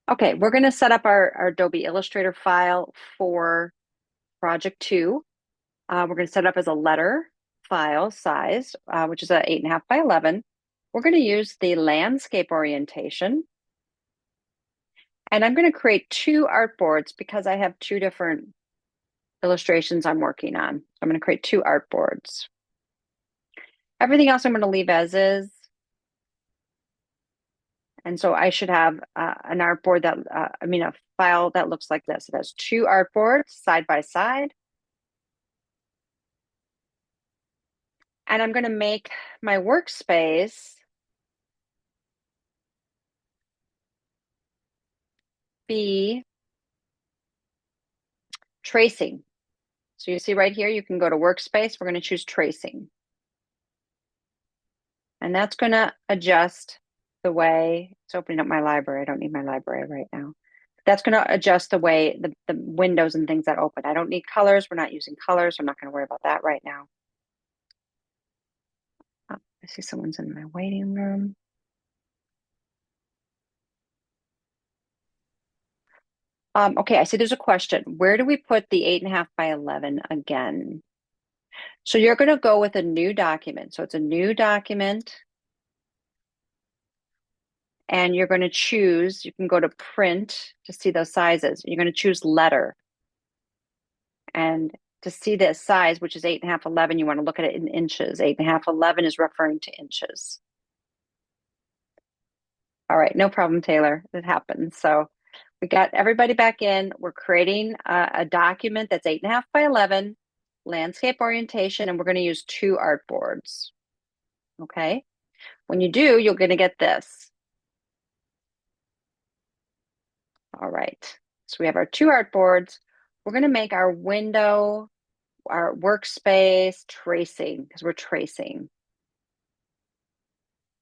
Okay, we're going to set up our Adobe Illustrator file for project 2. We're going to set it up as a letter file size, which is a 8.5 by 11. We're going to use the landscape orientation. And I'm going to create 2 artboards because I have 2 different illustrations I'm working on. So I'm going to create 2 artboards. Everything else I'm going to leave as is. And so I should have an artboard that, a file that looks like this. It has 2 artboards side by side. And I'm going to make my workspace be tracing. So you see right here, you can go to workspace. We're going to choose tracing. And that's going to adjust the way it's opening up my library. I don't need my library right now. That's going to adjust the way the windows and things that open. I don't need colors. We're not using colors. I'm not going to worry about that right now. Oh, I see someone's in my waiting room. Okay, I see there's a question. Where do we put the 8.5 by 11 again? So you're going to go with a new document. So it's a new document. And you're going to choose, you can go to print to see those sizes. You're going to choose letter. And to see the size, which is 8.5, 11, you want to look at it in inches. 8.5, 11 is referring to inches. All right, no problem, Taylor. It happens. So we got everybody back in. We're creating a document that's 8.5 by 11, landscape orientation, and we're going to use 2 artboards. Okay. When you do, you're going to get this. All right. So we have our 2 artboards. We're going to make our window, our workspace tracing because we're tracing.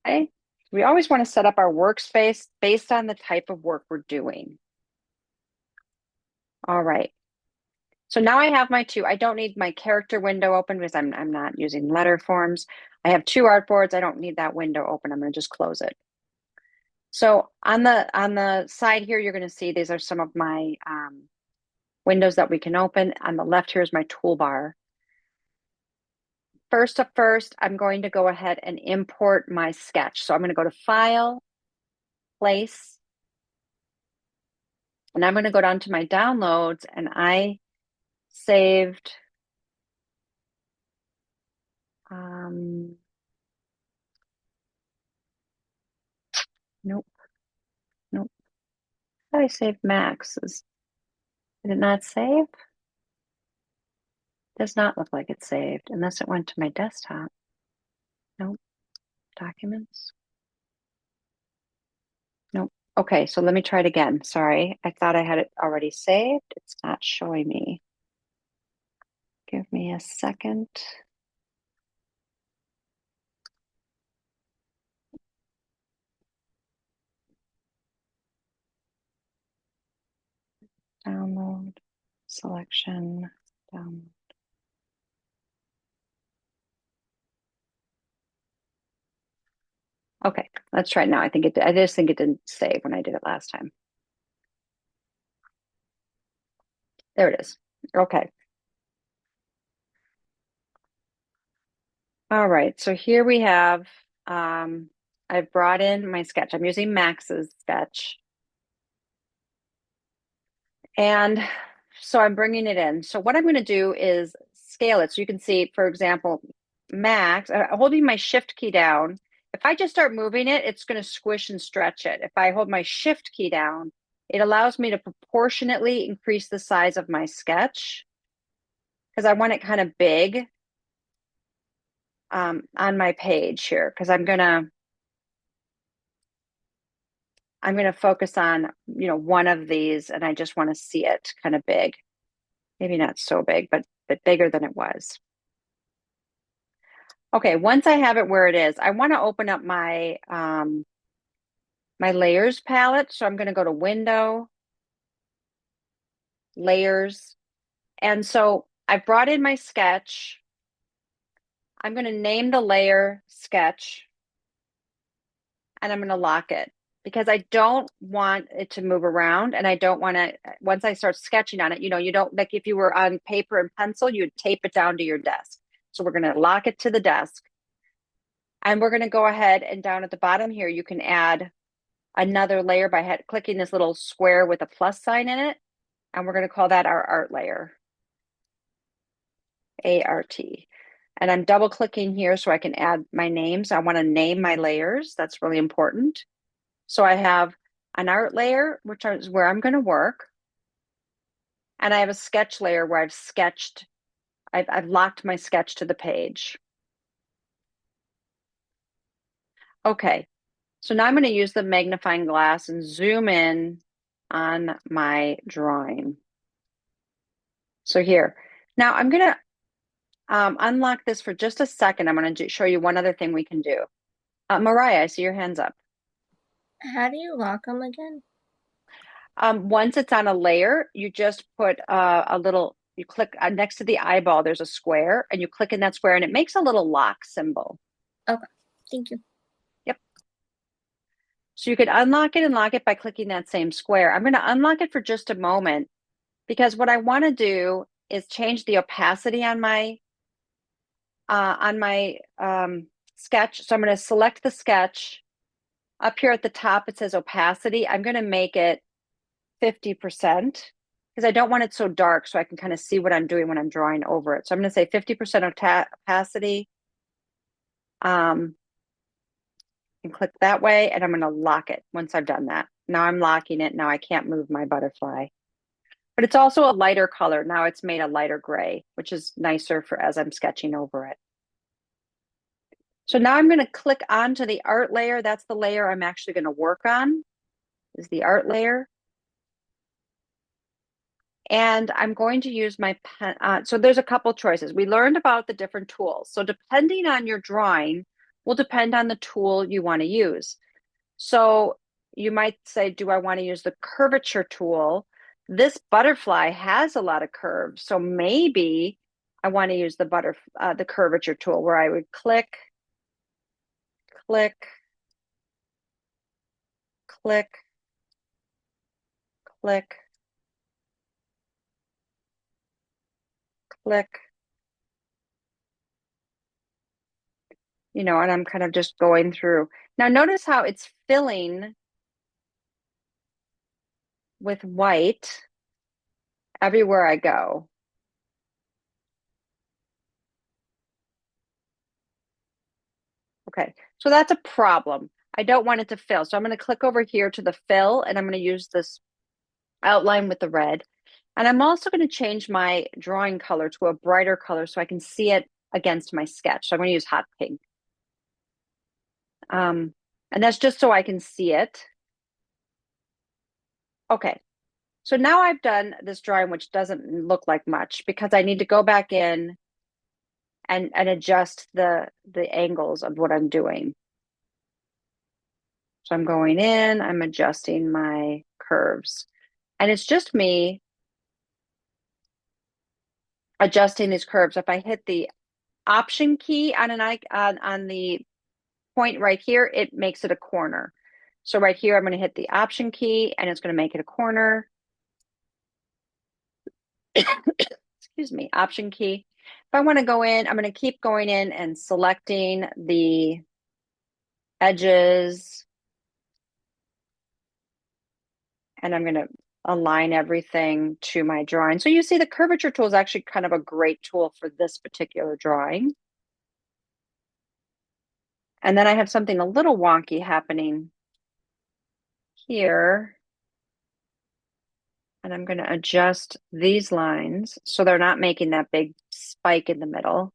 Okay. We always want to set up our workspace based on the type of work we're doing. All right. So now I have my 2. I don't need my character window open because I'm not using letter forms. I have 2 artboards. I don't need that window open. I'm going to just close it. So on the side here, you're going to see these are some of my windows that we can open. On the left here is my toolbar. First, I'm going to go ahead and import my sketch. So I'm going to go to File, Place, and I'm going to go down to my downloads, and I saved nope. I thought I saved Max. Did it not save? Does not look like it's saved unless it went to my desktop. Nope. Documents. Nope. Okay, so let me try it again. Sorry, I thought I had it already saved. It's not showing me. Give me a second. Download, selection, download. Okay, let's try it now. I just think it didn't save when I did it last time. There it is. Okay. All right, so here we have, I've brought in my sketch. I'm using Max's sketch. And so I'm bringing it in. So what I'm going to do is scale it. So you can see, for example, Max, holding my shift key down, if I just start moving it, it's going to squish and stretch it. If I hold my shift key down, it allows me to proportionately increase the size of my sketch because I want it kind of big on my page here because I'm gonna focus on one of these and I just want to see it kind of big. Maybe not so big, but bigger than it was. Okay, once I have it where it is, I want to open up my my layers palette. So I'm going to go to Window, Layers. And so I brought in my sketch. I'm going to name the layer Sketch. And I'm going to lock it because I don't want it to move around, and I don't want to, once I start sketching on it, you don't, like if you were on paper and pencil, you'd tape it down to your desk. So we're going to lock it to the desk. And we're going to go ahead and down at the bottom here, you can add another layer by clicking this little square with a plus sign in it. And we're going to call that our art layer, ART. And I'm double clicking here so I can add my names. I want to name my layers. That's really important. So I have an art layer, which is where I'm going to work. And I have a sketch layer where I've locked my sketch to the page. Okay, so now I'm going to use the magnifying glass and zoom in on my drawing. So here, now I'm going to unlock this for just a second. I'm going to show you one other thing we can do. Mariah, I see your hands up. How do you lock them again? Once it's on a layer, you just put you click next to the eyeball, there's a square, and you click in that square, and it makes a little lock symbol. Okay, thank you. Yep. So you could unlock it and lock it by clicking that same square. I'm going to unlock it for just a moment because what I want to do is change the opacity on my sketch. So I'm going to select the sketch. Up here at the top, it says opacity. I'm going to make it 50% because I don't want it so dark so I can kind of see what I'm doing when I'm drawing over it. So I'm going to say 50% opacity. And click that way, and I'm going to lock it once I've done that. Now I'm locking it. Now I can't move my butterfly. But it's also a lighter color. Now it's made a lighter gray, which is nicer for as I'm sketching over it. So now I'm going to click onto the art layer. That's the layer I'm actually going to work on, is the art layer. And I'm going to use my pen. So there's a couple choices. We learned about the different tools. So depending on your drawing will depend on the tool you want to use. So you might say, do I want to use the curvature tool? This butterfly has a lot of curves. So maybe I want to use the curvature tool where I would click, click, click, click, click, and I'm kind of just going through. Now notice how it's filling with white everywhere I go. Okay, so that's a problem. I don't want it to fill. So I'm going to click over here to the fill, and I'm going to use this outline with the red. And I'm also going to change my drawing color to a brighter color so I can see it against my sketch. So I'm going to use hot pink. And that's just so I can see it. Okay, so now I've done this drawing, which doesn't look like much because I need to go back in and adjust the angles of what I'm doing. So I'm going in, I'm adjusting my curves. And it's just me adjusting these curves. If I hit the Option key on the point right here, it makes it a corner. So right here, I'm going to hit the Option key, and it's going to make it a corner. Excuse me, Option key. If I want to go in, I'm going to keep going in and selecting the edges. And I'm going to align everything to my drawing. So you see the curvature tool is actually kind of a great tool for this particular drawing. And then I have something a little wonky happening here. And I'm going to adjust these lines so they're not making that big spike in the middle.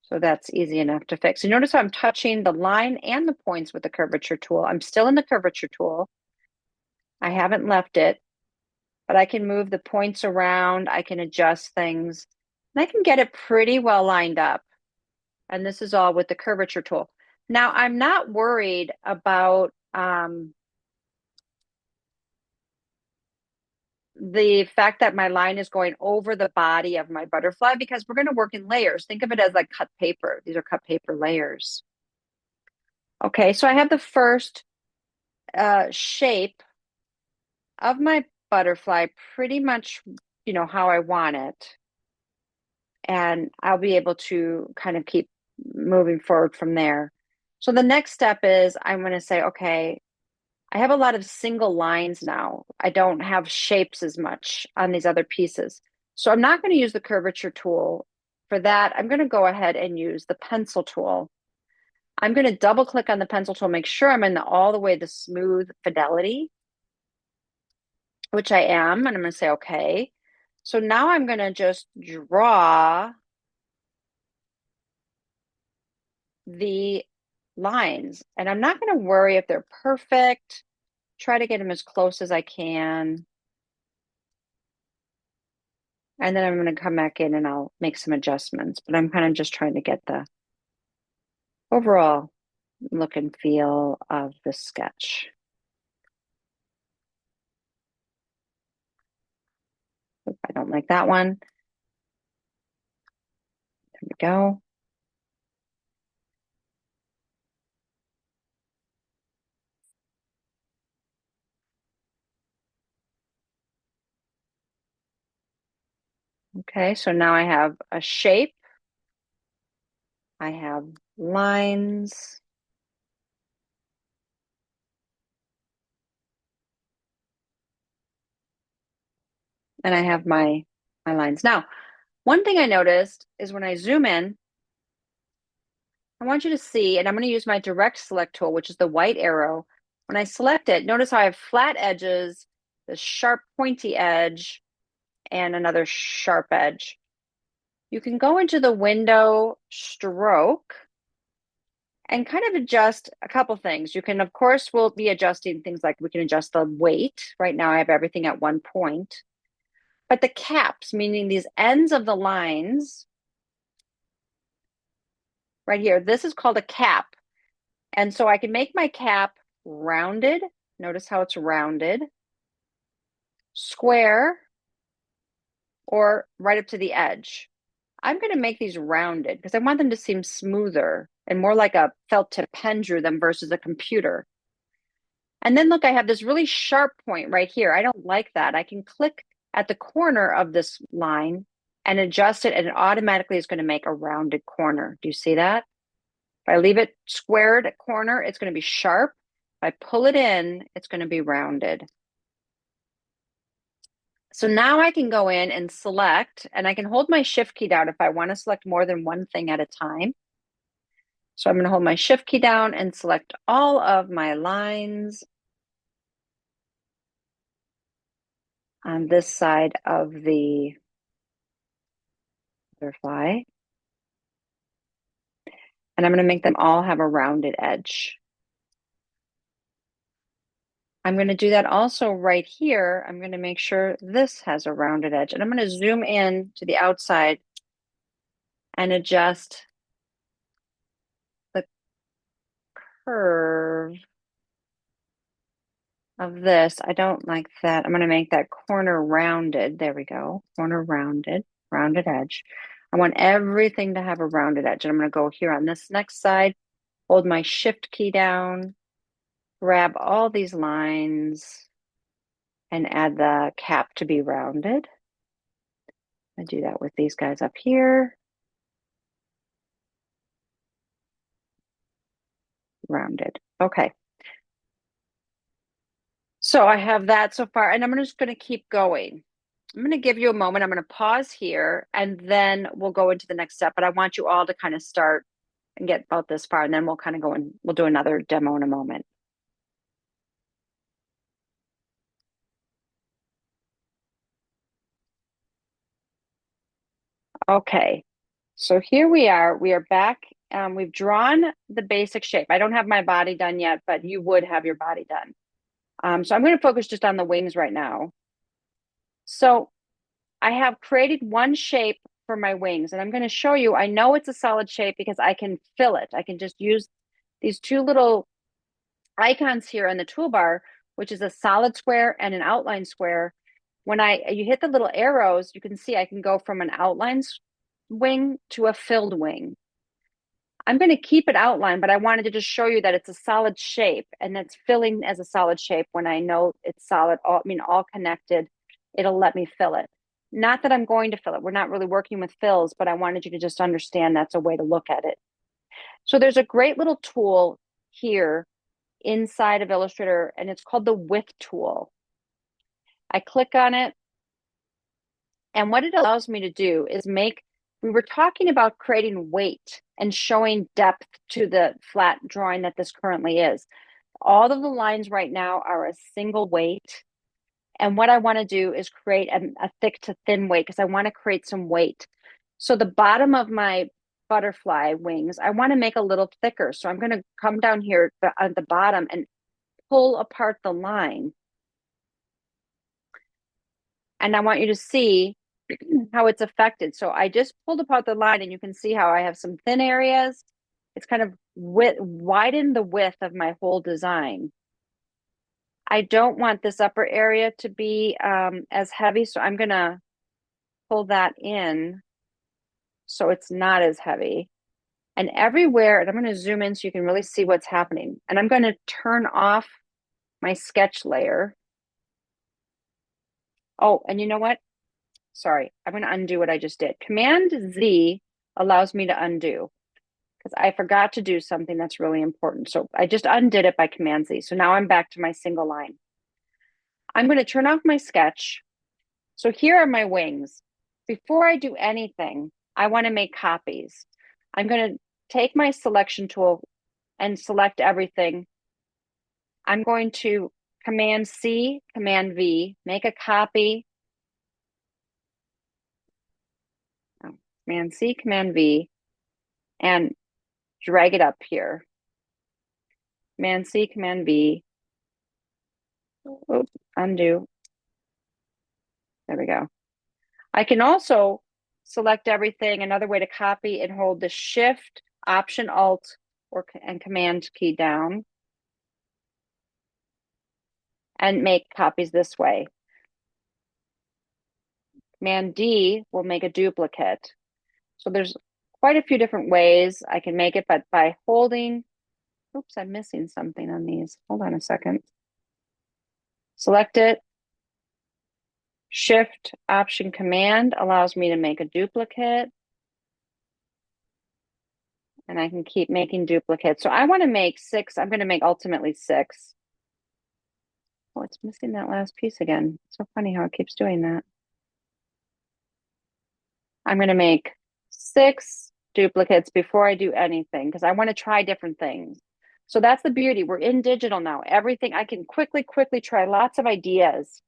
So that's easy enough to fix. You notice how I'm touching the line and the points with the curvature tool. I'm still in the curvature tool. I haven't left it, but I can move the points around. I can adjust things. And I can get it pretty well lined up. And this is all with the curvature tool. Now, I'm not worried about the fact that my line is going over the body of my butterfly because we're going to work in layers. Think of it as like cut paper. These are cut paper layers. Okay, so I have the first shape of my butterfly pretty much, how I want it. And I'll be able to kind of keep moving forward from there. So the next step is I'm going to say, okay, I have a lot of single lines now. I don't have shapes as much on these other pieces. So I'm not going to use the curvature tool. For that, I'm going to go ahead and use the pencil tool. I'm going to double click on the pencil tool, make sure I'm in all the way the smooth fidelity, which I am, and I'm going to say okay. So now I'm going to just draw the lines, and I'm not going to worry if they're perfect. Try to get them as close as I can. And then I'm going to come back in and I'll make some adjustments, but I'm kind of just trying to get the overall look and feel of the sketch. Oop, I don't like that one. There we go. Okay, so now I have a shape. I have lines. And I have my lines. Now, one thing I noticed is when I zoom in, I want you to see, and I'm going to use my direct select tool, which is the white arrow. When I select it, notice how I have flat edges, the sharp pointy edge, and another sharp edge. You can go into the window stroke and kind of adjust a couple things. You can, of course, we'll be adjusting things like we can adjust the weight. Right now I have everything at 1 point. But the caps, meaning these ends of the lines right here, this is called a cap. And so I can make my cap rounded. Notice how it's rounded, square, or right up to the edge. I'm going to make these rounded because I want them to seem smoother and more like a felt tip pen drew them versus a computer. And then look, I have this really sharp point right here. I don't like that. I can click at the corner of this line and adjust it, and it automatically is going to make a rounded corner. Do you see that? If I leave it squared at corner, it's going to be sharp. If I pull it in, it's going to be rounded. So now I can go in and select, and I can hold my shift key down if I want to select more than one thing at a time. So I'm going to hold my shift key down and select all of my lines on this side of the butterfly. And I'm going to make them all have a rounded edge. I'm going to do that also right here. I'm going to make sure this has a rounded edge. And I'm going to zoom in to the outside and adjust the curve of this. I don't like that. I'm going to make that corner rounded. There we go. Corner rounded, rounded edge. I want everything to have a rounded edge. And I'm going to go here on this next side, hold my shift key down, grab all these lines, and add the cap to be rounded. I do that with these guys up here. Rounded. Okay. So I have that so far, and I'm just going to keep going. I'm going to give you a moment. I'm going to pause here, and then we'll go into the next step. But I want you all to kind of start and get about this far, and then we'll kind of go and we'll do another demo in a moment. Okay. So here we are. We are back. We've drawn the basic shape. I don't have my body done yet, but you would have your body done. So I'm going to focus just on the wings right now. So I have created one shape for my wings, and I'm going to show you. I know it's a solid shape because I can fill it. I can just use these two little icons here in the toolbar, which is a solid square and an outline square. when you hit the little arrows, you can see I can go from an outlines wing to a filled wing. I'm going to keep it outlined, but I wanted to just show you that it's a solid shape and it's filling as a solid shape when I know it's solid, all connected, it'll let me fill it. Not that I'm going to fill it. We're not really working with fills, but I wanted you to just understand that's a way to look at it. So there's a great little tool here inside of Illustrator, and it's called the width tool. I click on it, and what it allows me to do is we were talking about creating weight and showing depth to the flat drawing that this currently is. All of the lines right now are a single weight. And what I want to do is create a thick to thin weight because I want to create some weight. So the bottom of my butterfly wings, I want to make a little thicker. So I'm going to come down here at the bottom and pull apart the line. And I want you to see how it's affected. So I just pulled apart the line and you can see how I have some thin areas. It's kind of widened the width of my whole design. I don't want this upper area to be as heavy, so I'm going to pull that in so it's not as heavy. And everywhere, and I'm going to zoom in so you can really see what's happening. And I'm going to turn off my sketch layer. Oh, and you know what? Sorry, I'm going to undo what I just did. Command Z allows me to undo because I forgot to do something that's really important. So I just undid it by Command Z. So now I'm back to my single line. I'm going to turn off my sketch. So here are my wings. Before I do anything, I want to make copies. I'm going to take my selection tool and select everything. I'm going to Command C, Command V, make a copy. Oh, Command C, Command V, and drag it up here. Command C, Command V. Oops, undo. There we go. I can also select everything. Another way to copy and hold the Shift, Option, Alt, and Command key down and make copies this way. Command D will make a duplicate. So there's quite a few different ways I can make it, but by holding, oops, I'm missing something on these. Hold on a second. Select it. Shift, Option, Command allows me to make a duplicate. And I can keep making duplicates. So I want to make 6. I'm going to make ultimately 6. Oh, it's missing that last piece again. So funny how it keeps doing that. I'm going to make 6 duplicates before I do anything because I want to try different things. So that's the beauty. We're in digital now. Everything I can quickly try lots of ideas.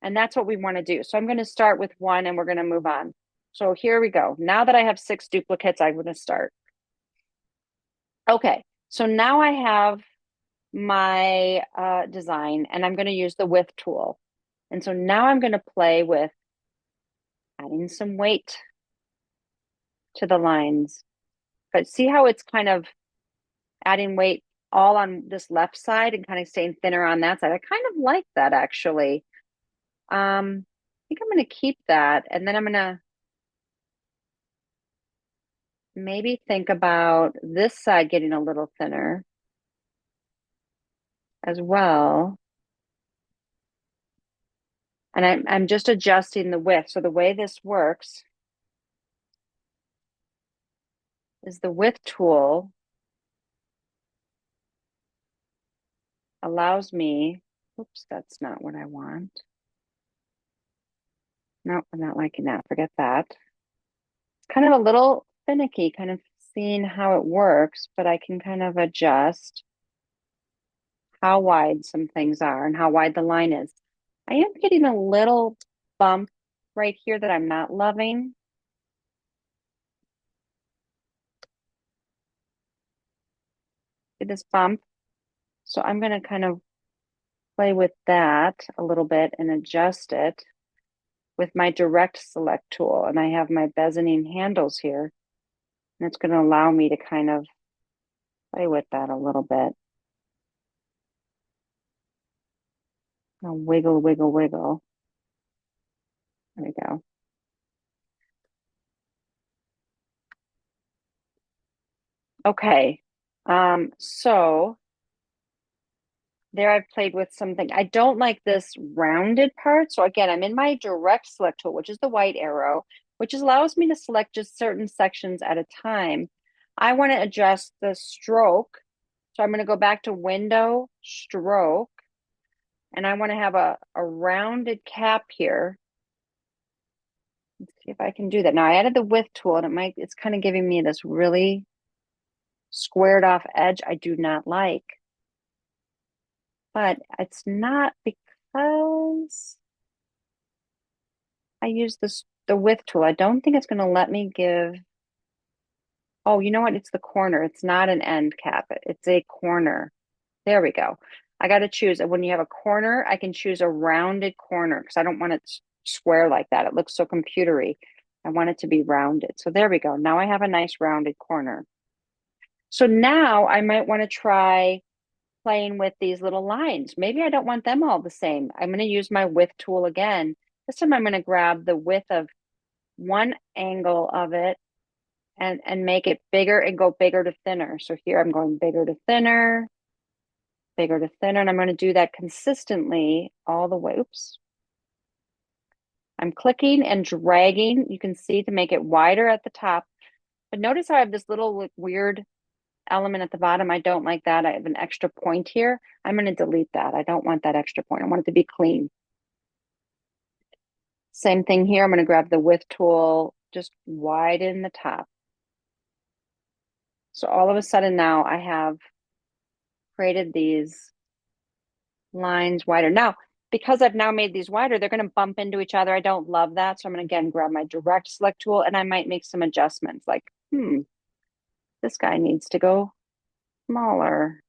And that's what we want to do. So I'm going to start with 1 and we're going to move on. So here we go. Now that I have 6 duplicates, I'm going to start. Okay, so now I have my design and I'm going to use the width tool. And so now I'm going to play with adding some weight to the lines. But see how it's kind of adding weight all on this left side and kind of staying thinner on that side. I kind of like that actually. I think I'm going to keep that and then I'm going to maybe think about this side getting a little thinner as well. And I'm just adjusting the width. So the way this works is the width tool allows me, oops, that's not what I want. No, I'm not liking that. Forget that. It's kind of a little finicky, kind of seeing how it works, but I can kind of adjust how wide some things are and how wide the line is. I am getting a little bump right here that I'm not loving. See this bump? So I'm going to kind of play with that a little bit and adjust it with my direct select tool. And I have my bezining handles here. And it's going to allow me to kind of play with that a little bit. I'll wiggle, wiggle, wiggle. There we go. Okay. So there I've played with something. I don't like this rounded part. So again, I'm in my direct select tool, which is the white arrow, which allows me to select just certain sections at a time. I want to adjust the stroke. So I'm going to go back to window, stroke, and I want to have a rounded cap here. Let's see if I can do that. Now I added the width tool and it's kind of giving me this really squared off edge I do not like. But it's not because I use the width tool. I don't think it's going to let me give. Oh, you know what? It's the corner. It's not an end cap. It's a corner. There we go. I got to choose. When you have a corner, I can choose a rounded corner because I don't want it square like that. It looks so computery. I want it to be rounded. So there we go. Now I have a nice rounded corner. So now I might want to try playing with these little lines. Maybe I don't want them all the same. I'm going to use my width tool again. This time I'm going to grab the width of one angle of it and make it bigger and go bigger to thinner. So here I'm going bigger to thinner, bigger to thinner, and I'm going to do that consistently all the way. Oops. I'm clicking and dragging, you can see, to make it wider at the top. But notice how I have this little weird element at the bottom. I don't like that. I have an extra point here. I'm going to delete that. I don't want that extra point. I want it to be clean. Same thing here. I'm going to grab the width tool, just widen the top. So all of a sudden now I have created these lines wider. Now, because I've now made these wider, they're going to bump into each other. I don't love that. So I'm going to again grab my direct select tool and I might make some adjustments like, this guy needs to go smaller.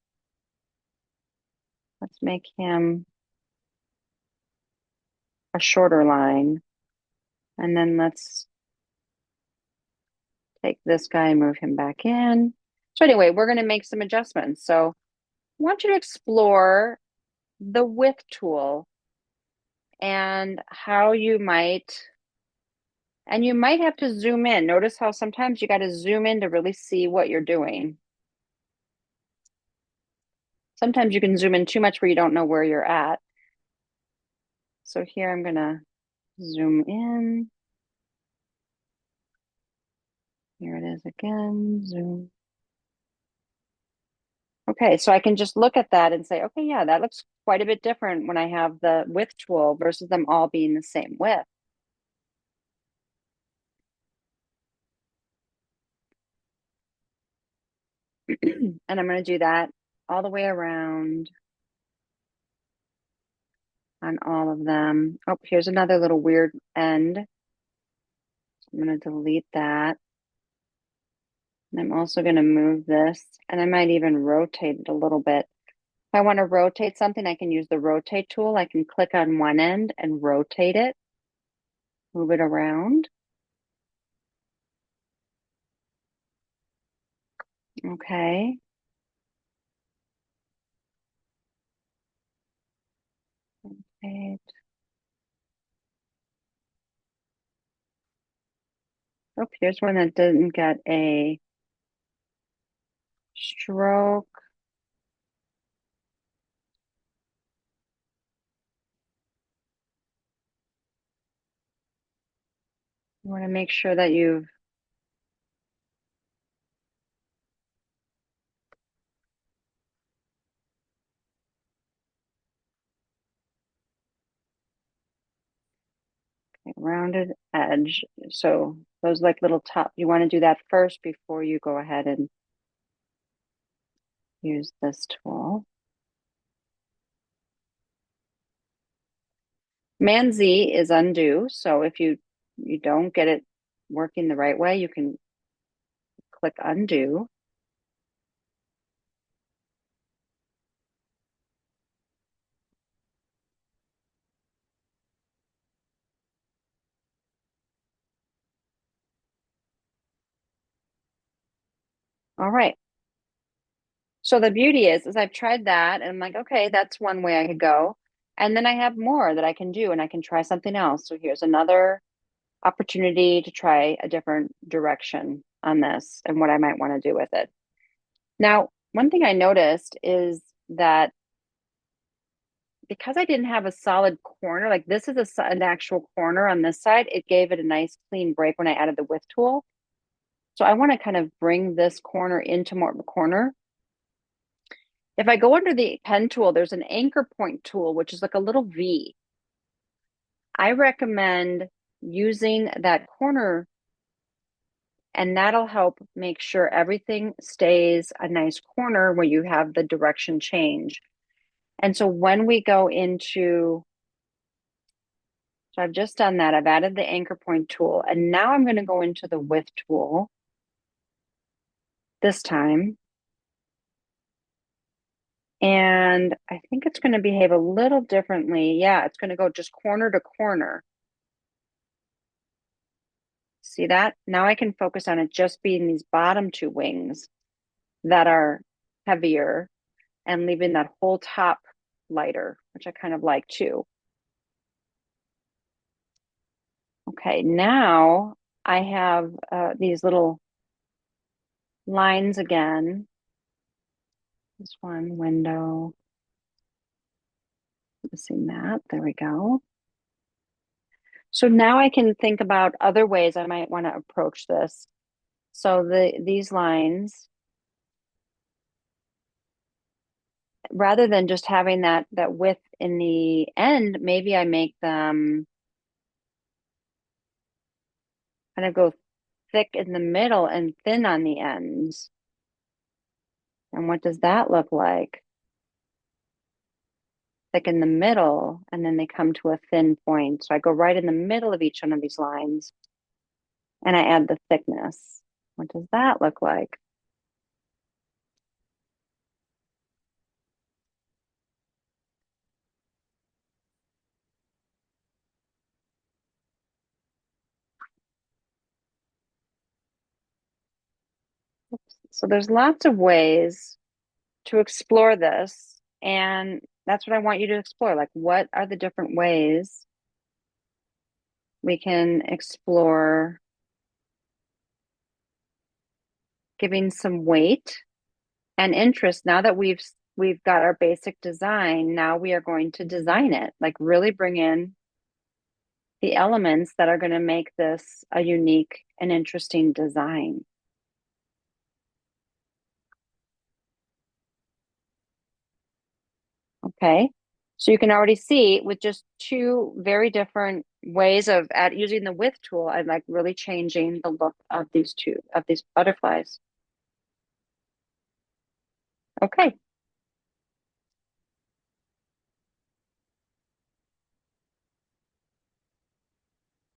Let's make him a shorter line. And then let's take this guy and move him back in. So anyway, we're going to make some adjustments. So I want you to explore the width tool and how you might, and you might have to zoom in. Notice how sometimes you got to zoom in to really see what you're doing. Sometimes you can zoom in too much where you don't know where you're at. So here I'm going to zoom in. Here it is again, zoom. Okay, so I can just look at that and say, okay, yeah, that looks quite a bit different when I have the width tool versus them all being the same width. And I'm going to do that all the way around on all of them. Oh, here's another little weird end. I'm going to delete that. And I'm also going to move this, and I might even rotate it a little bit. If I want to rotate something, I can use the rotate tool. I can click on one end and rotate it, move it around. Okay. Rotate. Oh, here's one that didn't get a stroke. You want to make sure that you've rounded edge. So those like little top, you want to do that first before you go ahead and use this tool. Command Z is undo. So if you don't get it working the right way, you can click undo. All right. So the beauty is I've tried that and I'm like, okay, that's one way I could go. And then I have more that I can do and I can try something else. So here's another opportunity to try a different direction on this and what I might want to do with it. Now, one thing I noticed is that because I didn't have a solid corner, like this is an actual corner on this side, it gave it a nice clean break when I added the width tool. So I want to kind of bring this corner into more of a corner. If I go under the pen tool, there's an anchor point tool, which is like a little V. I recommend using that corner, and that'll help make sure everything stays a nice corner where you have the direction change. And so when we go into, so I've just done that, I've added the anchor point tool, and now I'm going to go into the width tool this time. And I think it's going to behave a little differently. Yeah, it's going to go just corner to corner. See that? Now I can focus on it just being these bottom two wings that are heavier and leaving that whole top lighter, which I kind of like too. Okay, now I have these little lines again. This one, window, missing that. There we go. So now I can think about other ways I might want to approach this. So these lines, rather than just having that width in the end, maybe I make them kind of go thick in the middle and thin on the ends. And what does that look like? Thick in the middle, and then they come to a thin point. So I go right in the middle of each one of these lines and I add the thickness. What does that look like? Oops. So there's lots of ways to explore this, and that's what I want you to explore. Like, what are the different ways we can explore giving some weight and interest now that we've got our basic design. Now we are going to design it, like really bring in the elements that are going to make this a unique and interesting design. Okay, so you can already see with just two very different ways of using the width tool, I'm like really changing the look of these butterflies. Okay.